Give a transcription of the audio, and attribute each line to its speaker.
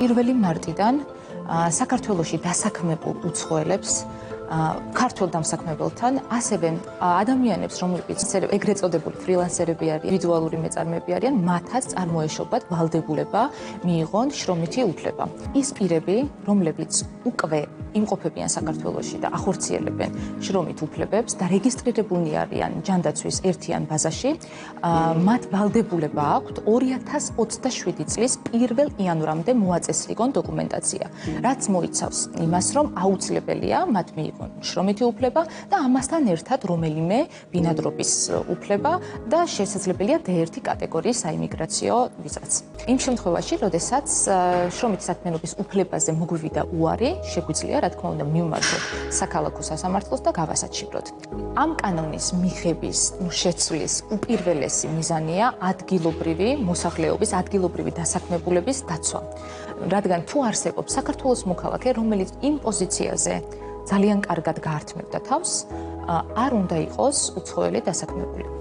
Speaker 1: პირველი მარტიდან საქართველოში დასაქმებულ უცხოელებს ქართულ დამსაქმებელთან, ასევე ადამიანებს, რომლებიც ეგრეთ წოდებული ფრილანსერები არიან, ინდივიდუალური მეწარმეები არიან, მათაც წარმოეშობათ ვალდებულება მიიღონ შრომითი უფლება. ის პირები, რომლებიც უკვე იმყოფებიან საქართველოში და ახორციელებენ შრომით უფლებებს და რეგისტრირებულნი არიან ჯანდაცვის ერთიან ბაზაში, მათ ვალდებულება აქვთ 2027 წლის 1 იანვრამდე მოაწესრიგონ დოკუმენტაცია, რაც მოიცავს იმას, რომ აუცილებელია მათ მიიღონ შრომითი უფლება და ამასთან ერთად რომელიმე ბინადრობის უფლება და შესაძლებელია D1 კატეგორიის საიმიგრაციო ვიზაც. იმ შემთხვევაში, როდესაც შრომითი საქმიანობის უფლებაზე მოგვივიდა უარი, შეგვიძლია, რა თქმა უნდა, მივმართოთ საქალაქო სასამართლოს და გავასაჩივროთ. ამ კანონის მიღების შეცვლის უპირველესი მიზანია ადგილობრივი მოსახლეობის, ადგილობრივი დასაქმებულების დაცვა. რადგან თუ არსებობს საქართველოს მოქალაქე, რომელიც იმ პოზიციაზე ძალიან კარგად გაართმევდა თავს, არ უნდა იყოს უცხოელი დასაქმებული.